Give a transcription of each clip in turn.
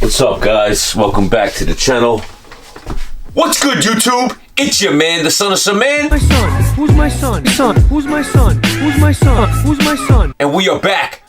What's up, guys? Welcome back to the channel. What's good, YouTube? It's your man, the son of some man. My son. Who's my son? Son. Who's my son? Who's my son? Who's my son? And we are back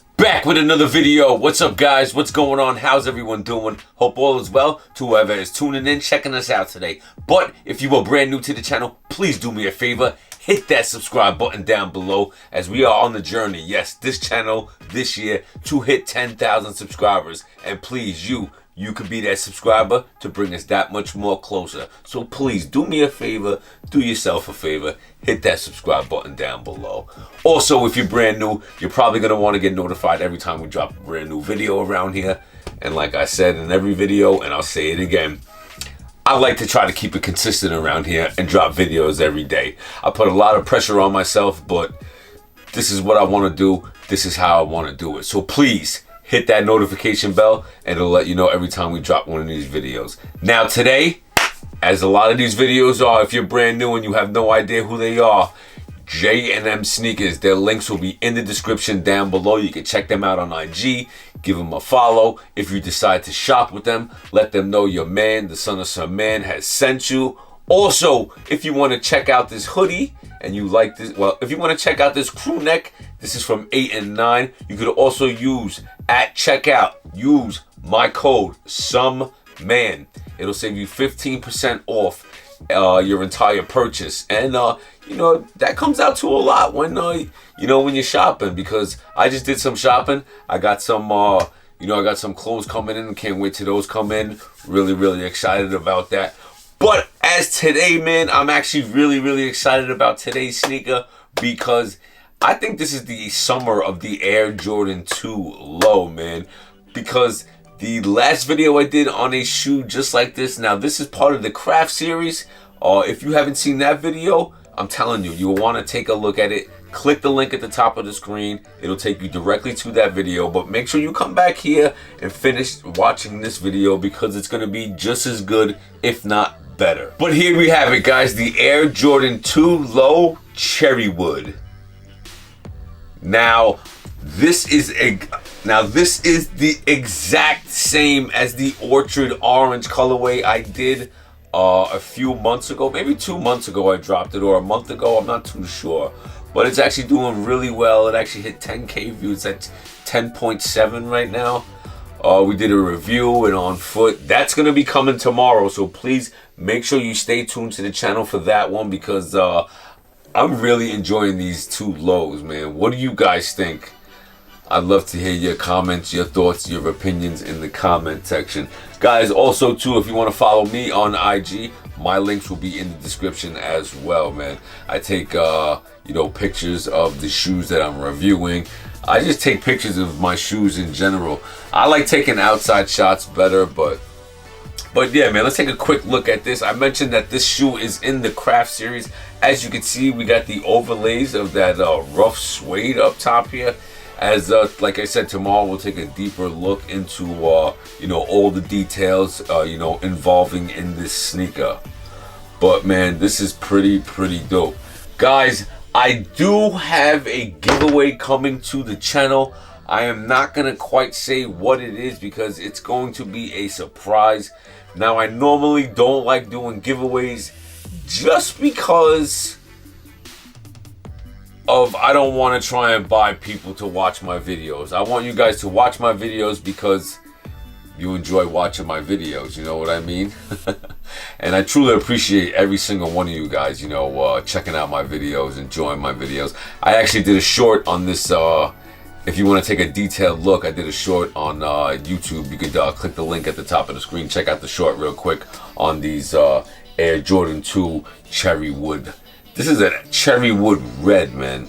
with another video. What's up, guys? What's going on? How's everyone doing? Hope all is well to whoever is tuning in, checking us out today. But if you are brand new to the channel, please do me a favor. Hit that subscribe button down below as we are on the journey. Yes, this channel this year to hit 10,000 subscribers. And please, you could be that subscriber to bring us that much more closer. So please do me a favor, do yourself a favor, hit that subscribe button down below. Also, if you're brand new, you're probably going to want to get notified every time we drop a brand new video around here. And like I said in every video, and I'll say it again, I like to try to keep it consistent around here and drop videos every day. I put a lot of pressure on myself, but this is what I want to do. This is how I want to do it. So please hit that notification bell and it'll let you know every time we drop one of these videos. Now today, as a lot of these videos are, if you're brand new and you have no idea who they are, J&M Sneakers, their links will be in the description down below. You can check them out on IG, give them a follow. If you decide to shop with them, let them know your man, the son of some man, has sent you. Also, if you want to check out this hoodie and you like this, well, if you want to check out this crew neck, this is from 8 and 9. You could also use at checkout, use my code SOMEMAN. It'll save you 15% off your entire purchase. And you know, that comes out to a lot when you know, when you're shopping, because I just did some shopping. I got some you know, I got some clothes coming in. Can't wait till those come in. Really excited about that. But as today, man, I'm actually really excited about today's sneaker because I think this is the summer of the Air Jordan 2 low, man. Because the last video I did on a shoe just like this, now this is part of the craft series. If you haven't seen that video, I'm telling you, you'll want to take a look at it. Click the link at the top of the screen. It'll take you directly to that video. But make sure you come back here and finish watching this video because it's going to be just as good, if not better. But here we have it, guys. The Air Jordan 2 Low Cherrywood. Now, this is the exact same as the Orchard Orange colorway I did a few months ago. Maybe 2 months ago I dropped it, or a month ago. I'm not too sure. But it's actually doing really well. It actually hit 10K views at 10.7 right now. We did a review and on foot. That's going to be coming tomorrow. So please make sure you stay tuned to the channel for that one because I'm really enjoying these two lows, man. What do you guys think? I'd love to hear your comments, your thoughts, your opinions in the comment section. Guys, also too, if you want to follow me on IG, my links will be in the description as well, man. I take you know, pictures of the shoes that I'm reviewing. I just take pictures of my shoes in general. I like taking outside shots better, but yeah, man, let's take a quick look at this. I mentioned that this shoe is in the craft series. As you can see, we got the overlays of that rough suede up top here. As like I said, tomorrow we'll take a deeper look into you know, all the details you know, involving in this sneaker. But man, this is pretty dope, guys. I do have a giveaway coming to the channel. I am not gonna quite say what it is because it's going to be a surprise. Now, I normally don't like doing giveaways just because of I don't want to try and buy people to watch my videos. I want you guys to watch my videos because you enjoy watching my videos, you know what I mean? And I truly appreciate every single one of you guys, you know, checking out my videos, enjoying my videos. I actually did a short on this, if you want to take a detailed look, I did a short on YouTube. You could click the link at the top of the screen, check out the short real quick on these Air Jordan 2 Cherrywood. This is a Cherrywood red, man.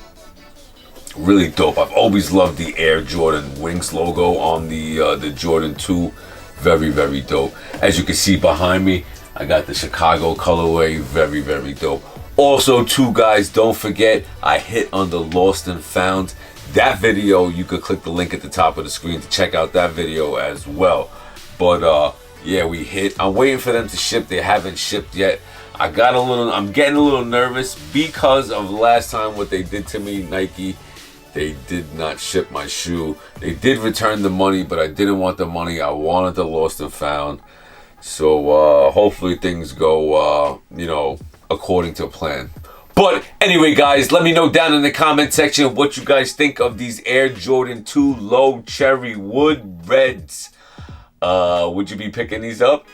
Really dope. I've always loved the Air Jordan Wings logo on the Jordan 2. Very dope. As you can see behind me, I got the Chicago colorway. Very dope. Also, too, guys, don't forget I hit on the Lost and Found. That video, you could click the link at the top of the screen to check out that video as well. But yeah, we hit. I'm waiting for them to ship. They haven't shipped yet. I'm getting a little nervous because of last time what they did to me, Nike. they did not ship my shoe. They did return the money, but I didn't want the money. I wanted the lost and found. So hopefully things go, according to plan. But anyway, guys, let me know down in the comment section what you guys think of these Air Jordan 2 Low Cherrywood Reds. Would you be picking these up?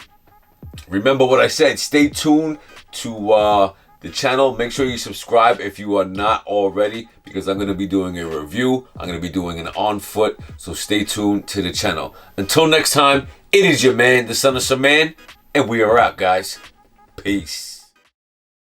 Remember what I said. Stay tuned to the channel. Make sure you subscribe if you are not already, because I'm going to be doing a review. I'm going to be doing an on foot. So stay tuned to the channel. Until next time, it is your man, the Son of Some Man, and we are out, guys. Peace.